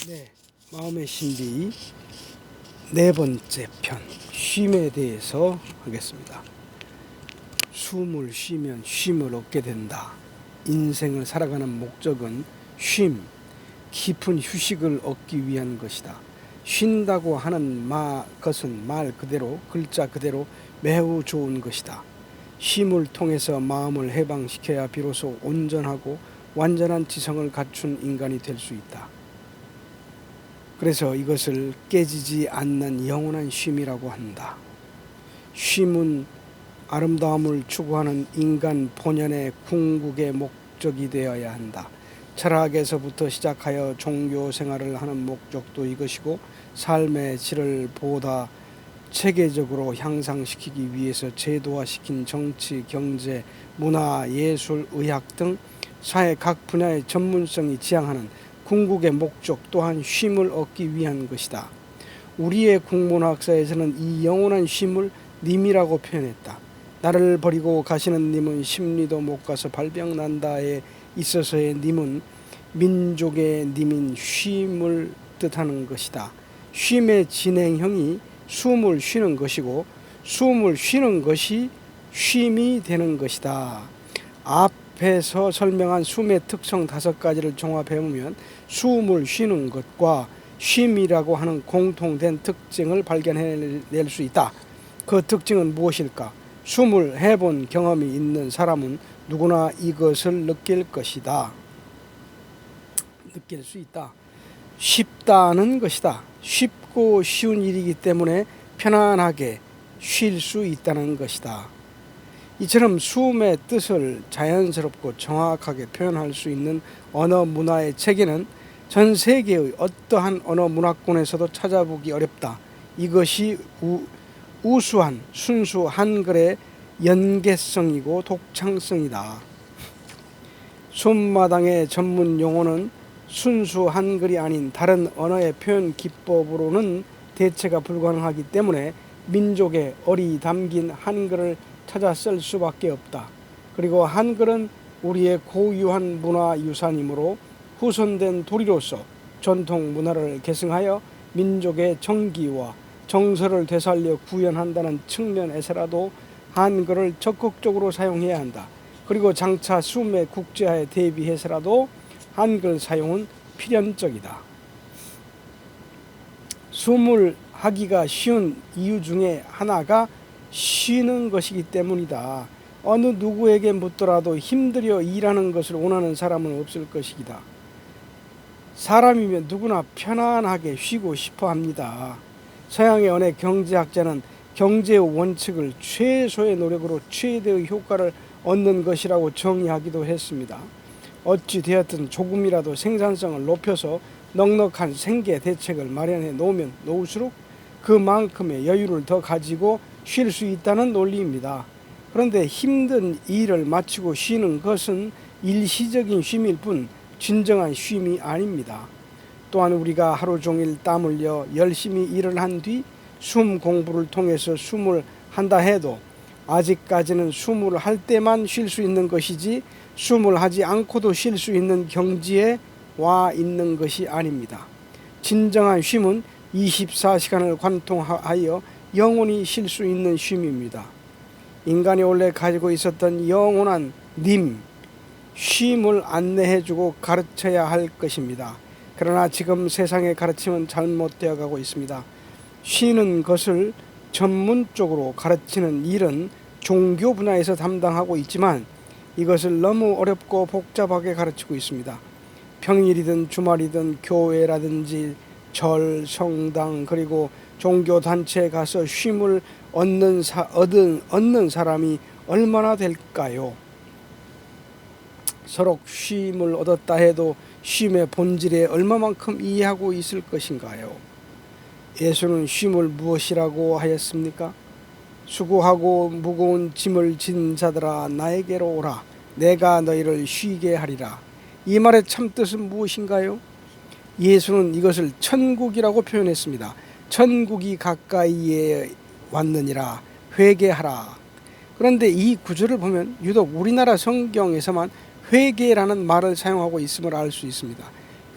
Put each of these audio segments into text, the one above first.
네, 마음의 신비 네 번째 편, 쉼에 대해서 하겠습니다. 숨을 쉬면 쉼을 얻게 된다. 인생을 살아가는 목적은 쉼, 깊은 휴식을 얻기 위한 것이다. 쉰다고 하는 것은 말 그대로, 글자 그대로 매우 좋은 것이다. 쉼을 통해서 마음을 해방시켜야 비로소 온전하고 완전한 지성을 갖춘 인간이 될 수 있다. 그래서 이것을 깨지지 않는 영원한 쉼이라고 한다. 쉼은 아름다움을 추구하는 인간 본연의 궁극의 목적이 되어야 한다. 철학에서부터 시작하여 종교 생활을 하는 목적도 이것이고, 삶의 질을 보다 체계적으로 향상시키기 위해서 제도화시킨 정치, 경제, 문화, 예술, 의학 등 사회 각 분야의 전문성이 지향하는 궁극의 목적 또한 쉼을 얻기 위한 것이다. 우리의 국문학사에서는 이 영원한 쉼을 님이라고 표현했다. 나를 버리고 가시는 님은 심리도 못 가서 발병난다에 있어서의 님은 민족의 님인 쉼을 뜻하는 것이다. 쉼의 진행형이 숨을 쉬는 것이고, 숨을 쉬는 것이 쉼이 되는 것이다. 앞에서 설명한 숨의 특성 5가지를 종합해보면 숨을 쉬는 것과 쉼이라고 하는 공통된 특징을 발견해낼 수 있다. 그 특징은 무엇일까? 숨을 해본 경험이 있는 사람은 누구나 이것을 느낄 것이다. 느낄 수 있다. 쉽다는 것이다. 쉽고 쉬운 일이기 때문에 편안하게 쉴 수 있다는 것이다. 이처럼 숨의 뜻을 자연스럽고 정확하게 표현할 수 있는 언어 문화의 체계는 전 세계의 어떠한 언어 문화권에서도 찾아보기 어렵다. 이것이 우수한 순수 한글의 연계성이고 독창성이다. 숨마당의 전문 용어는 순수 한글이 아닌 다른 언어의 표현 기법으로는 대체가 불가능하기 때문에 민족의 어리 담긴 한글을 찾아 쓸 수밖에 없다. 그리고 한글은 우리의 고유한 문화유산이므로 후손된 도리로서 전통 문화를 계승하여 민족의 정기와 정서를 되살려 구현한다는 측면에서라도 한글을 적극적으로 사용해야 한다. 그리고 장차 숨의 국제화에 대비해서라도 한글 사용은 필연적이다. 숨을 하기가 쉬운 이유 중에 하나가 쉬는 것이기 때문이다. 어느 누구에게 묻더라도 힘들여 일하는 것을 원하는 사람은 없을 것이다. 사람이면 누구나 편안하게 쉬고 싶어 합니다. 서양의 어느 경제학자는 경제의 원칙을 최소의 노력으로 최대의 효과를 얻는 것이라고 정의하기도 했습니다. 어찌 되었든 조금이라도 생산성을 높여서 넉넉한 생계 대책을 마련해 놓으면 놓을수록 그만큼의 여유를 더 가지고 쉴 수 있다는 논리입니다. 그런데 힘든 일을 마치고 쉬는 것은 일시적인 쉼일 뿐 진정한 쉼이 아닙니다. 또한 우리가 하루 종일 땀 흘려 열심히 일을 한 뒤 숨 공부를 통해서 숨을 한다 해도 아직까지는 숨을 할 때만 쉴 수 있는 것이지 숨을 하지 않고도 쉴 수 있는 경지에 와 있는 것이 아닙니다. 진정한 쉼은 24시간을 관통하여 영원히 쉴 수 있는 쉼입니다. 인간이 원래 가지고 있었던 영원한 님, 쉼을 안내해주고 가르쳐야 할 것입니다. 그러나 지금 세상의 가르침은 잘못되어 가고 있습니다. 쉬는 것을 전문적으로 가르치는 일은 종교 분야에서 담당하고 있지만 이것을 너무 어렵고 복잡하게 가르치고 있습니다. 평일이든 주말이든 교회라든지 절, 성당 그리고 종교단체에 가서 쉼을 얻는 사람이 얼마나 될까요? 서로 쉼을 얻었다 해도 쉼의 본질에 얼마만큼 이해하고 있을 것인가요? 예수는 쉼을 무엇이라고 하였습니까? 수고하고 무거운 짐을 진 자들아 나에게로 오라. 내가 너희를 쉬게 하리라. 이 말의 참뜻은 무엇인가요? 예수는 이것을 천국이라고 표현했습니다. 천국이 가까이에 왔느니라. 회개하라. 그런데 이 구절을 보면 유독 우리나라 성경에서만 회개라는 말을 사용하고 있음을 알 수 있습니다.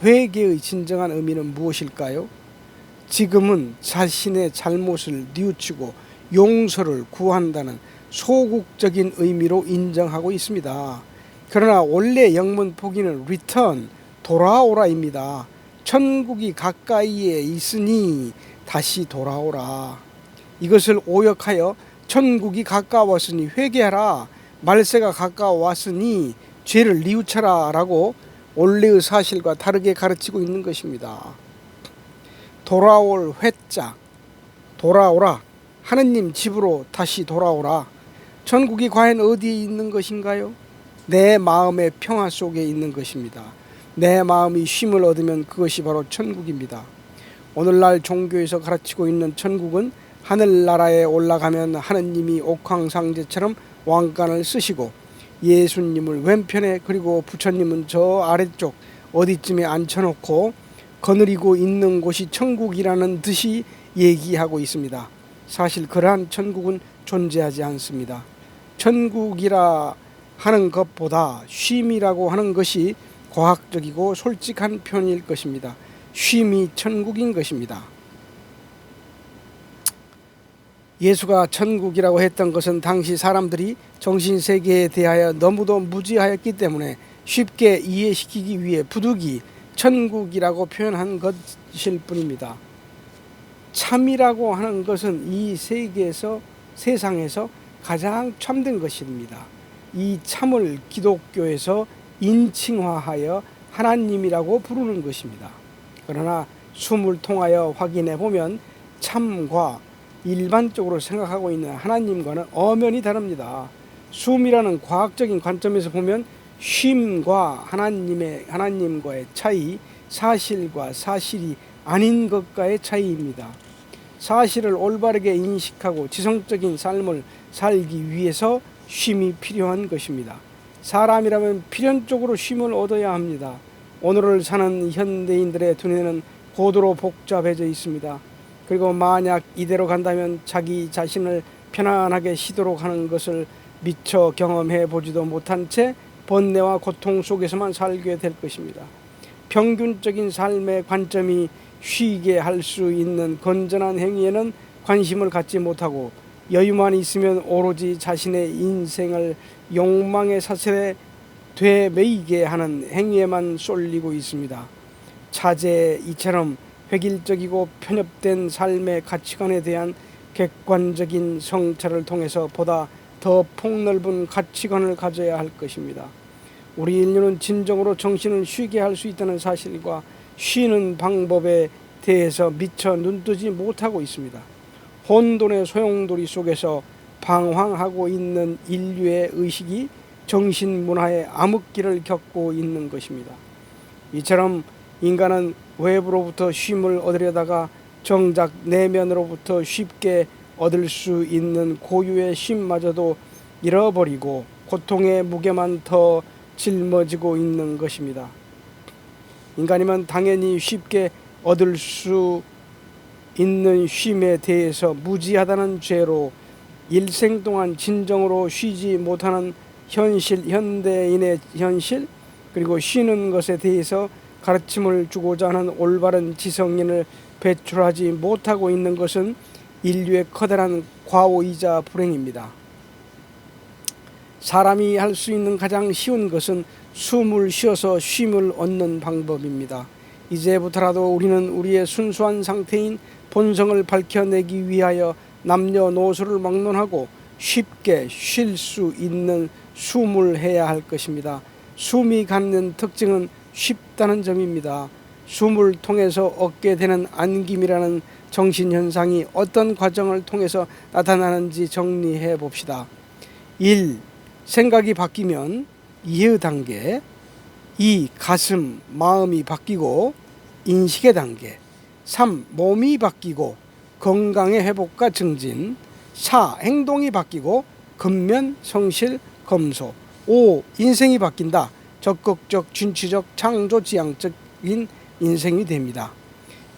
회개의 진정한 의미는 무엇일까요? 지금은 자신의 잘못을 뉘우치고 용서를 구한다는 소극적인 의미로 인정하고 있습니다. 그러나 원래 영문 포기는 return, 돌아오라입니다. 천국이 가까이에 있으니 다시 돌아오라. 이것을 오역하여 천국이 가까웠으니 회개하라, 말세가 가까웠으니 죄를 뉘우쳐라 라고 원래의 사실과 다르게 가르치고 있는 것입니다. 돌아올 회자, 돌아오라, 하느님 집으로 다시 돌아오라. 천국이 과연 어디에 있는 것인가요? 내 마음의 평화 속에 있는 것입니다. 내 마음이 쉼을 얻으면 그것이 바로 천국입니다. 오늘날 종교에서 가르치고 있는 천국은 하늘나라에 올라가면 하느님이 옥황상제처럼 왕관을 쓰시고 예수님을 왼편에 그리고 부처님은 저 아래쪽 어디쯤에 앉혀놓고 거느리고 있는 곳이 천국이라는 듯이 얘기하고 있습니다. 사실 그러한 천국은 존재하지 않습니다. 천국이라 하는 것보다 쉼이라고 하는 것이 과학적이고 솔직한 표현일 것입니다. 쉼이 천국인 것입니다. 예수가 천국이라고 했던 것은 당시 사람들이 정신세계에 대하여 너무도 무지하였기 때문에 쉽게 이해시키기 위해 부득이 천국이라고 표현한 것일 뿐입니다. 참이라고 하는 것은 이 세상에서 가장 참된 것입니다. 이 참을 기독교에서 인칭화하여 하나님이라고 부르는 것입니다. 그러나 숨을 통하여 확인해 보면 참과 일반적으로 생각하고 있는 하나님과는 엄연히 다릅니다. 숨이라는 과학적인 관점에서 보면 쉼과 하나님과의 차이, 사실과 사실이 아닌 것과의 차이입니다. 사실을 올바르게 인식하고 지성적인 삶을 살기 위해서 쉼이 필요한 것입니다. 사람이라면 필연적으로 쉼을 얻어야 합니다. 오늘을 사는 현대인들의 두뇌는 고도로 복잡해져 있습니다. 그리고 만약 이대로 간다면 자기 자신을 편안하게 쉬도록 하는 것을 미처 경험해 보지도 못한 채 번뇌와 고통 속에서만 살게 될 것입니다. 평균적인 삶의 관점이 쉬게 할 수 있는 건전한 행위에는 관심을 갖지 못하고 여유만 있으면 오로지 자신의 인생을 욕망의 사슬에 되매이게 하는 행위에만 쏠리고 있습니다. 차제 이처럼 획일적이고 편협된 삶의 가치관에 대한 객관적인 성찰을 통해서 보다 더 폭넓은 가치관을 가져야 할 것입니다. 우리 인류는 진정으로 정신을 쉬게 할 수 있다는 사실과 쉬는 방법에 대해서 미처 눈뜨지 못하고 있습니다. 혼돈의 소용돌이 속에서 방황하고 있는 인류의 의식이 정신문화의 암흑기를 겪고 있는 것입니다. 이처럼 인간은 외부로부터 쉼을 얻으려다가 정작 내면으로부터 쉽게 얻을 수 있는 고유의 쉼마저도 잃어버리고 고통의 무게만 더 짊어지고 있는 것입니다. 인간이면 당연히 쉽게 얻을 수 있는 쉼에 대해서 무지하다는 죄로 일생 동안 진정으로 쉬지 못하는 현대인의 현실, 그리고 쉬는 것에 대해서 가르침을 주고자 하는 올바른 지성인을 배출하지 못하고 있는 것은 인류의 커다란 과오이자 불행입니다. 사람이 할 수 있는 가장 쉬운 것은 숨을 쉬어서 쉼을 얻는 방법입니다. 이제부터라도 우리는 우리의 순수한 상태인 본성을 밝혀내기 위하여 남녀노소를 막론하고 쉽게 쉴 수 있는 숨을 해야 할 것입니다. 숨이 갖는 특징은 쉽다는 점입니다. 숨을 통해서 얻게 되는 안김이라는 정신현상이 어떤 과정을 통해서 나타나는지 정리해 봅시다. 1. 생각이 바뀌면 이해 단계. 2. 가슴, 마음이 바뀌고 인식의 단계. 3. 몸이 바뀌고 건강의 회복과 증진. 4. 행동이 바뀌고 근면, 성실, 검소. 5. 인생이 바뀐다. 적극적, 진취적, 창조, 지향적인 인생이 됩니다.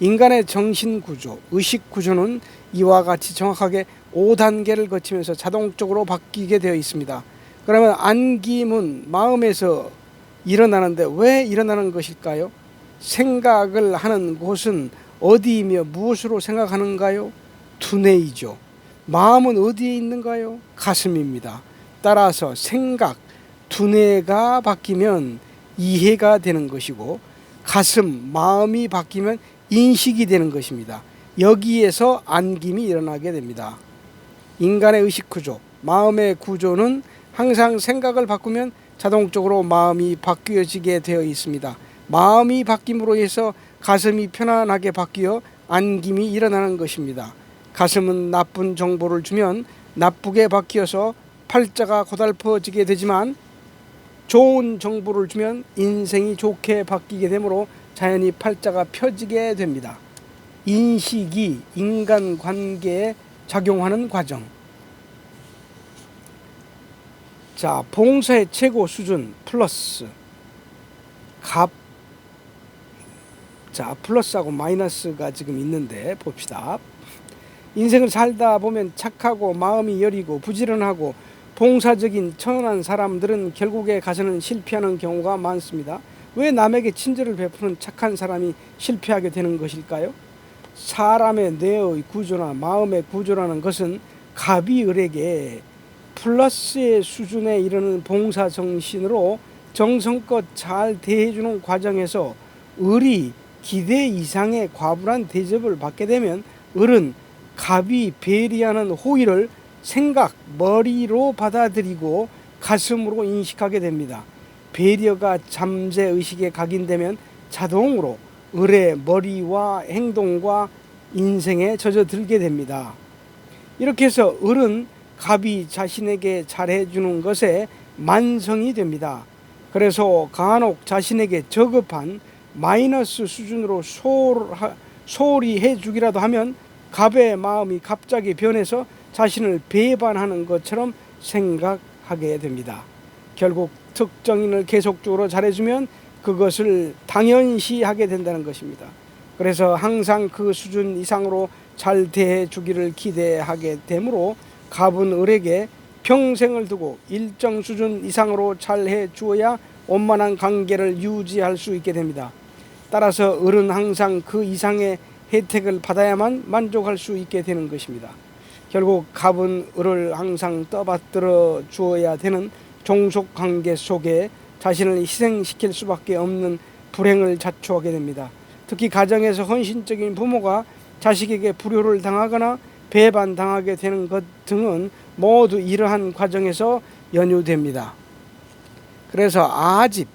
인간의 정신구조, 의식구조는 이와 같이 정확하게 5단계를 거치면서 자동적으로 바뀌게 되어 있습니다. 그러면 안김은 마음에서 일어나는데 왜 일어나는 것일까요? 생각을 하는 곳은 어디이며 무엇으로 생각하는가요? 두뇌이죠. 마음은 어디에 있는가요? 가슴입니다. 따라서 생각, 두뇌가 바뀌면 이해가 되는 것이고 가슴, 마음이 바뀌면 인식이 되는 것입니다. 여기에서 안김이 일어나게 됩니다. 인간의 의식 구조, 마음의 구조는 항상 생각을 바꾸면 자동적으로 마음이 바뀌어지게 되어 있습니다. 마음이 바뀜으로 해서 가슴이 편안하게 바뀌어 안김이 일어나는 것입니다. 가슴은 나쁜 정보를 주면 나쁘게 바뀌어서 팔자가 고달퍼지게 되지만 좋은 정보를 주면 인생이 좋게 바뀌게 되므로 자연히 팔자가 펴지게 됩니다. 인식이 인간관계에 작용하는 과정. 자, 봉사의 최고 수준 플러스 갑. 자, 플러스하고 마이너스가 지금 있는데 봅시다. 인생을 살다 보면 착하고 마음이 여리고 부지런하고 봉사적인 천한 사람들은 결국에 가서는 실패하는 경우가 많습니다. 왜 남에게 친절을 베푸는 착한 사람이 실패하게 되는 것일까요? 사람의 뇌의 구조나 마음의 구조라는 것은 갑이 을에게 플러스의 수준에 이르는 봉사 정신으로 정성껏 잘 대해주는 과정에서 을이 기대 이상의 과분한 대접을 받게 되면 을은 갑이 배려하는 호의를 생각, 머리로 받아들이고 가슴으로 인식하게 됩니다. 배려가 잠재의식에 각인되면 자동으로 을의 머리와 행동과 인생에 젖어들게 됩니다. 이렇게 해서 을은 갑이 자신에게 잘해주는 것에 만성이 됩니다. 그래서 간혹 자신에게 저급한 마이너스 수준으로 소홀히 해주기라도 하면 갑의 마음이 갑자기 변해서 자신을 배반하는 것처럼 생각하게 됩니다. 결국 특정인을 계속적으로 잘해주면 그것을 당연시 하게 된다는 것입니다. 그래서 항상 그 수준 이상으로 잘 대해주기를 기대하게 되므로 갑은 을에게 평생을 두고 일정 수준 이상으로 잘해 주어야 원만한 관계를 유지할 수 있게 됩니다. 따라서 을은 항상 그 이상의 혜택을 받아야만 만족할 수 있게 되는 것입니다. 결국 갑은 을을 항상 떠받들어 주어야 되는 종속관계 속에 자신을 희생시킬 수밖에 없는 불행을 자초하게 됩니다. 특히 가정에서 헌신적인 부모가 자식에게 불효를 당하거나 배반당하게 되는 것 등은 모두 이러한 과정에서 연유됩니다. 그래서 아집,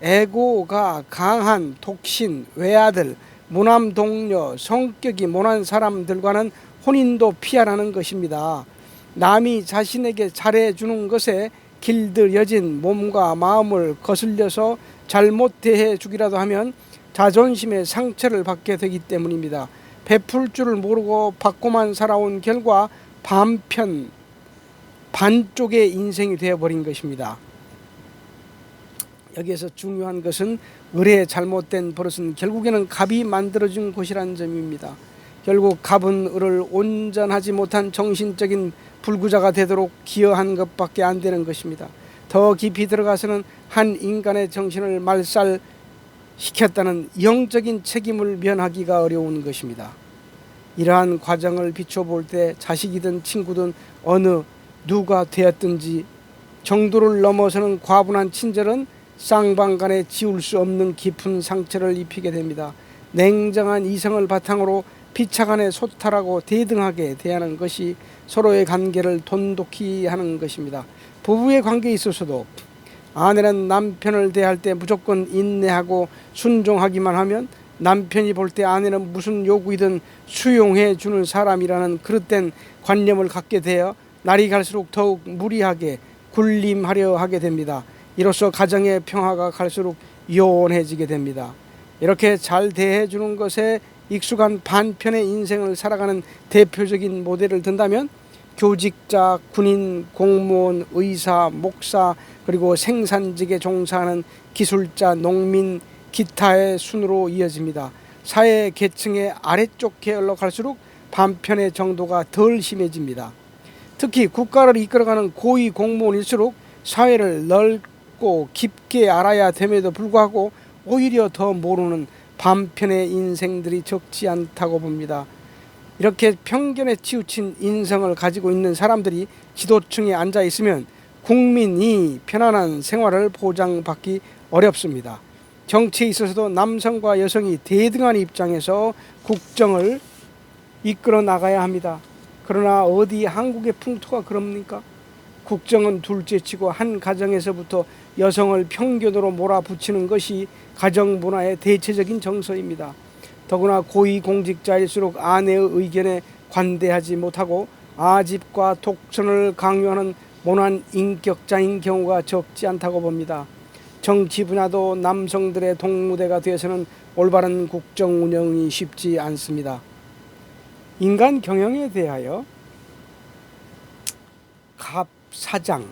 애고가 강한 독신, 외아들, 무남 동료, 성격이 모난 사람들과는 혼인도 피하라는 것입니다. 남이 자신에게 잘해주는 것에 길들여진 몸과 마음을 거슬려서 잘못 대해주기라도 하면 자존심의 상처를 받게 되기 때문입니다. 베풀 줄을 모르고 받고만 살아온 결과 반쪽의 인생이 되어버린 것입니다. 여기에서 중요한 것은 을의 잘못된 버릇은 결국에는 갑이 만들어준 것이라는 점입니다. 결국 갑은 을을 온전하지 못한 정신적인 불구자가 되도록 기여한 것밖에 안 되는 것입니다. 더 깊이 들어가서는 한 인간의 정신을 말살시켰다는 영적인 책임을 면하기가 어려운 것입니다. 이러한 과정을 비춰볼 때 자식이든 친구든 어느 누가 되었든지 정도를 넘어서는 과분한 친절은 쌍방간에 지울 수 없는 깊은 상처를 입히게 됩니다. 냉정한 이성을 바탕으로 피차간에 소탈하고 대등하게 대하는 것이 서로의 관계를 돈독히 하는 것입니다. 부부의 관계에 있어서도 아내는 남편을 대할 때 무조건 인내하고 순종하기만 하면 남편이 볼 때 아내는 무슨 요구이든 수용해 주는 사람이라는 그릇된 관념을 갖게 되어 날이 갈수록 더욱 무리하게 군림하려 하게 됩니다. 이로써 가정의 평화가 갈수록 요원해지게 됩니다. 이렇게 잘 대해주는 것에 익숙한 반편의 인생을 살아가는 대표적인 모델을 든다면 교직자, 군인, 공무원, 의사, 목사, 그리고 생산직에 종사하는 기술자, 농민, 기타의 순으로 이어집니다. 사회 계층의 아래쪽 계열로 갈수록 반편의 정도가 덜 심해집니다. 특히 국가를 이끌어가는 고위 공무원일수록 사회를 넓고 깊게 알아야 됨에도 불구하고 오히려 더 모르는 반편의 인생들이 적지 않다고 봅니다. 이렇게 편견에 치우친 인성을 가지고 있는 사람들이 지도층에 앉아 있으면 국민이 편안한 생활을 보장받기 어렵습니다. 정치에 있어서도 남성과 여성이 대등한 입장에서 국정을 이끌어 나가야 합니다. 그러나 어디 한국의 풍토가 그럽니까? 국정은 둘째치고 한 가정에서부터 여성을 편견으로 몰아붙이는 것이 가정 문화의 대체적인 정서입니다. 더구나 고위공직자일수록 아내의 의견에 관대하지 못하고 아집과 독선을 강요하는 모난 인격자인 경우가 적지 않다고 봅니다. 정치 분야도 남성들의 동무대가 되어서는 올바른 국정 운영이 쉽지 않습니다. 인간 경영에 대하여 갑, 사장,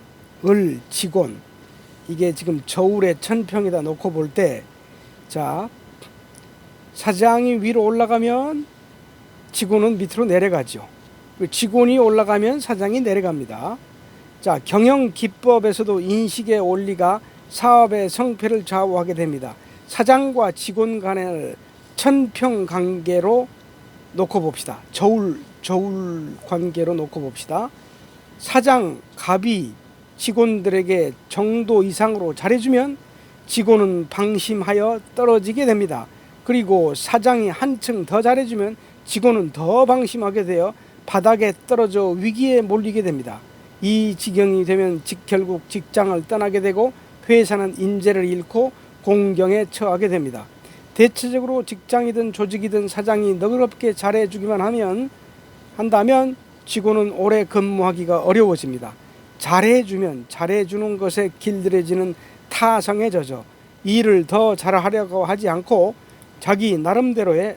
을, 직원, 이게 지금 저울의 천평에다 놓고 볼 때, 자, 사장이 위로 올라가면 직원은 밑으로 내려가죠. 직원이 올라가면 사장이 내려갑니다. 자, 경영 기법에서도 인식의 원리가 사업의 성패를 좌우하게 됩니다. 사장과 직원 간의 천평 관계로 놓고 봅시다. 저울 관계로 놓고 봅시다. 사장, 갑이 직원들에게 정도 이상으로 잘해주면 직원은 방심하여 떨어지게 됩니다. 그리고 사장이 한층 더 잘해주면 직원은 더 방심하게 되어 바닥에 떨어져 위기에 몰리게 됩니다. 이 지경이 되면 결국 직장을 떠나게 되고 회사는 인재를 잃고 공경에 처하게 됩니다. 대체적으로 직장이든 조직이든 사장이 너그럽게 잘해주기만 한다면 직원은 오래 근무하기가 어려워집니다. 잘해주는 것에 길들여지는 타성에 젖어 일을 더 잘하려고 하지 않고 자기 나름대로의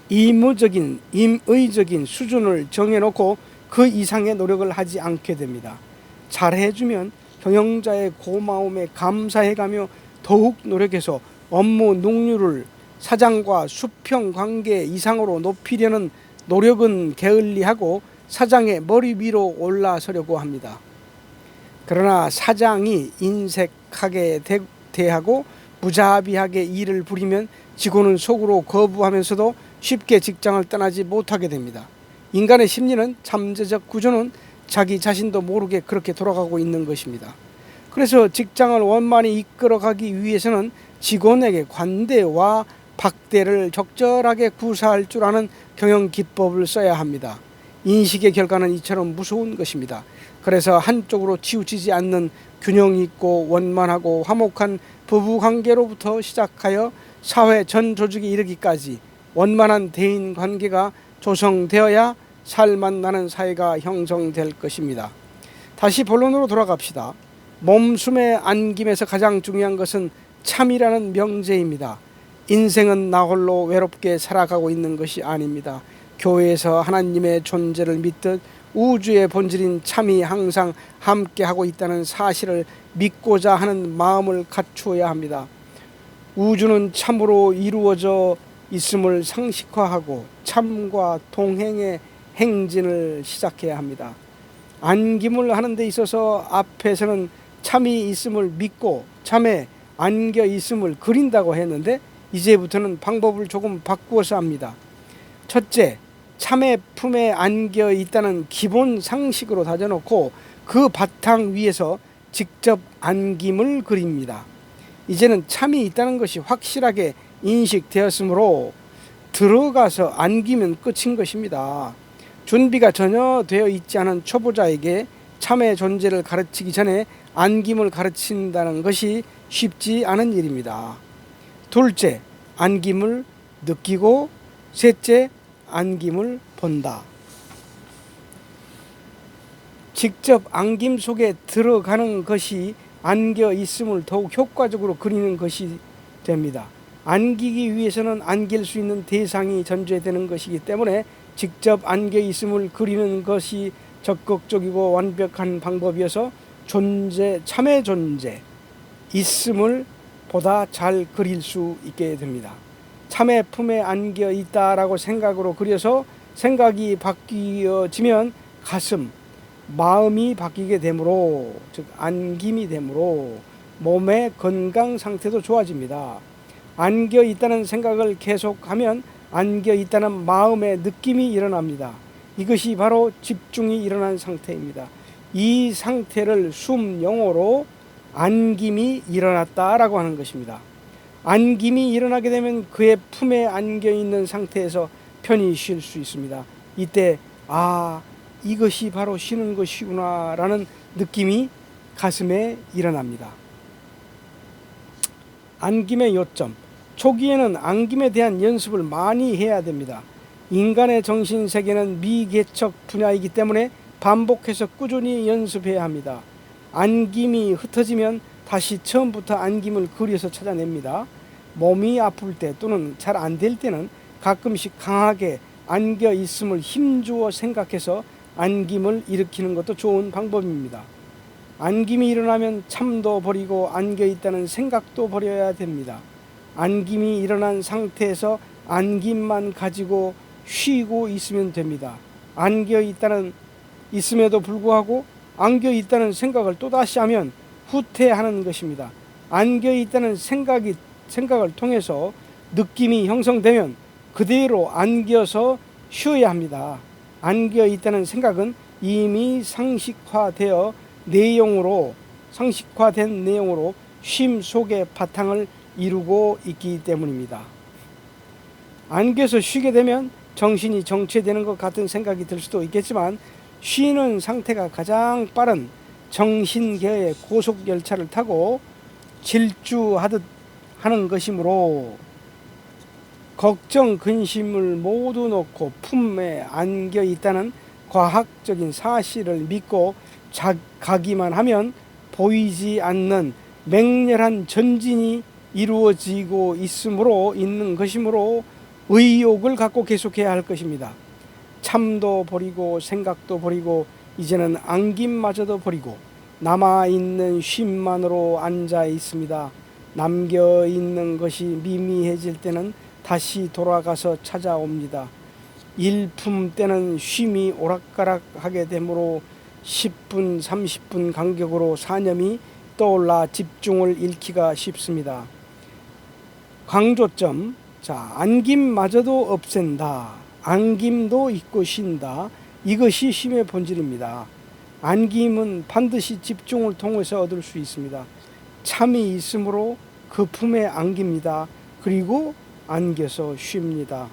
임의적인 수준을 정해놓고 그 이상의 노력을 하지 않게 됩니다. 잘해주면 경영자의 고마움에 감사해가며 더욱 노력해서 업무 능률을 사장과 수평 관계 이상으로 높이려는 노력은 게을리하고 사장의 머리 위로 올라서려고 합니다. 그러나 사장이 인색하게 대하고 무자비하게 일을 부리면 직원은 속으로 거부하면서도 쉽게 직장을 떠나지 못하게 됩니다. 인간의 심리는 잠재적 구조는 자기 자신도 모르게 그렇게 돌아가고 있는 것입니다. 그래서 직장을 원만히 이끌어가기 위해서는 직원에게 관대와 박대를 적절하게 구사할 줄 아는 경영 기법을 써야 합니다. 인식의 결과는 이처럼 무서운 것입니다. 그래서 한쪽으로 치우치지 않는 균형 있고 원만하고 화목한 부부관계로부터 시작하여 사회 전 조직에 이르기까지 원만한 대인관계가 조성되어야 살맛 나는 사회가 형성될 것입니다. 다시 본론으로 돌아갑시다. 몸숨의 안김에서 가장 중요한 것은 참이라는 명제입니다. 인생은 나 홀로 외롭게 살아가고 있는 것이 아닙니다. 교회에서 하나님의 존재를 믿듯 우주의 본질인 참이 항상 함께하고 있다는 사실을 믿고자 하는 마음을 갖추어야 합니다. 우주는 참으로 이루어져 있음을 상식화하고 참과 동행의 행진을 시작해야 합니다. 안김을 하는 데 있어서 앞에서는 참이 있음을 믿고 참에 안겨 있음을 그린다고 했는데 이제부터는 방법을 조금 바꾸어서 합니다. 첫째, 참의 품에 안겨 있다는 기본 상식으로 다져놓고 그 바탕 위에서 직접 안김을 그립니다. 이제는 참이 있다는 것이 확실하게 인식되었으므로 들어가서 안기면 끝인 것입니다. 준비가 전혀 되어 있지 않은 초보자에게 참의 존재를 가르치기 전에 안김을 가르친다는 것이 쉽지 않은 일입니다. 둘째, 안김을 느끼고 셋째, 안김을 본다. 직접 안김 속에 들어가는 것이 안겨 있음을 더욱 효과적으로 그리는 것이 됩니다. 안기기 위해서는 안길 수 있는 대상이 전제되는 것이기 때문에 직접 안겨 있음을 그리는 것이 적극적이고 완벽한 방법이어서 참의 존재, 있음을 보다 잘 그릴 수 있게 됩니다. 참의 품에 안겨 있다라고 생각으로 그려서 생각이 바뀌어지면 가슴, 마음이 바뀌게 되므로 즉 안김이 되므로 몸의 건강 상태도 좋아집니다. 안겨 있다는 생각을 계속하면 안겨 있다는 마음의 느낌이 일어납니다. 이것이 바로 집중이 일어난 상태입니다. 이 상태를 숨 영어로 안김이 일어났다라고 하는 것입니다. 안김이 일어나게 되면 그의 품에 안겨 있는 상태에서 편히 쉴 수 있습니다. 이때 이것이 바로 쉬는 것이구나 라는 느낌이 가슴에 일어납니다. 안김의 요점. 초기에는 안김에 대한 연습을 많이 해야 됩니다. 인간의 정신세계는 미개척 분야이기 때문에 반복해서 꾸준히 연습해야 합니다. 안김이 흩어지면 다시 처음부터 안김을 그려서 찾아냅니다. 몸이 아플 때 또는 잘 안 될 때는 가끔씩 강하게 안겨 있음을 힘주어 생각해서 안김을 일으키는 것도 좋은 방법입니다. 안김이 일어나면 참도 버리고 안겨 있다는 생각도 버려야 됩니다. 안김이 일어난 상태에서 안김만 가지고 쉬고 있으면 됩니다. 안겨 있음에도 불구하고 안겨 있다는 생각을 또다시 하면 후퇴하는 것입니다. 안겨 있다는 생각을 통해서 느낌이 형성되면 그대로 안겨서 쉬어야 합니다. 안겨 있다는 생각은 이미 상식화된 내용으로 쉼 속의 바탕을 이루고 있기 때문입니다. 안겨서 쉬게 되면 정신이 정체되는 것 같은 생각이 들 수도 있겠지만 쉬는 상태가 가장 빠른 정신계의 고속열차를 타고 질주하듯 하는 것이므로 걱정, 근심을 모두 놓고 품에 안겨 있다는 과학적인 사실을 믿고 가기만 하면 보이지 않는 맹렬한 전진이 이루어지고 있는 것이므로 의욕을 갖고 계속해야 할 것입니다. 참도 버리고 생각도 버리고 이제는 안김마저도 버리고 남아있는 쉼만으로 앉아 있습니다. 남겨있는 것이 미미해질 때는 다시 돌아가서 찾아옵니다. 일품 때는 쉼이 오락가락하게 되므로 10분, 30분 간격으로 사념이 떠올라 집중을 잃기가 쉽습니다. 강조점. 안김마저도 없앤다. 안김도 잊고 쉰다. 이것이 쉼의 본질입니다. 안김은 반드시 집중을 통해서 얻을 수 있습니다. 참이 있으므로 그 품에 안깁니다. 그리고 안겨서 쉽니다.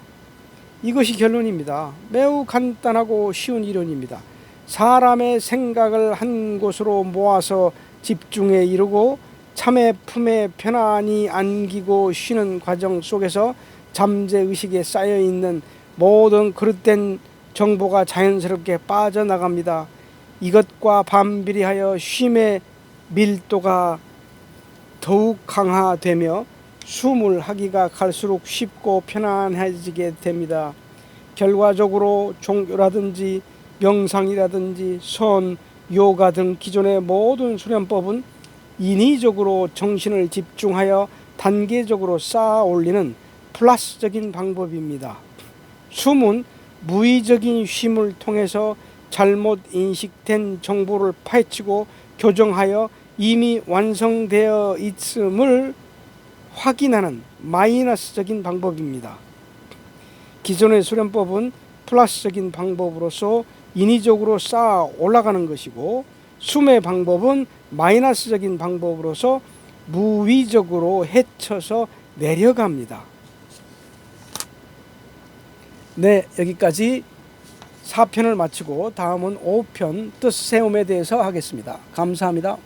이것이 결론입니다. 매우 간단하고 쉬운 이론입니다. 사람의 생각을 한 곳으로 모아서 집중에 이르고 참의 품에 편안히 안기고 쉬는 과정 속에서 잠재의식에 쌓여있는 모든 그릇된 정보가 자연스럽게 빠져나갑니다. 이것과 반비례하여 쉼의 밀도가 더욱 강화되며 숨을 하기가 갈수록 쉽고 편안해지게 됩니다. 결과적으로 종교라든지 명상이라든지 선, 요가 등 기존의 모든 수련법은 인위적으로 정신을 집중하여 단계적으로 쌓아 올리는 플러스적인 방법입니다. 숨은 무의적인 쉼을 통해서 잘못 인식된 정보를 파헤치고 교정하여 이미 완성되어 있음을 확인하는 마이너스적인 방법입니다. 기존의 수련법은 플러스적인 방법으로서 인위적으로 쌓아 올라가는 것이고 숨의 방법은 마이너스적인 방법으로서 무의적으로 헤쳐서 내려갑니다. 네, 여기까지 4편을 마치고 다음은 5편 뜻세움에 대해서 하겠습니다. 감사합니다.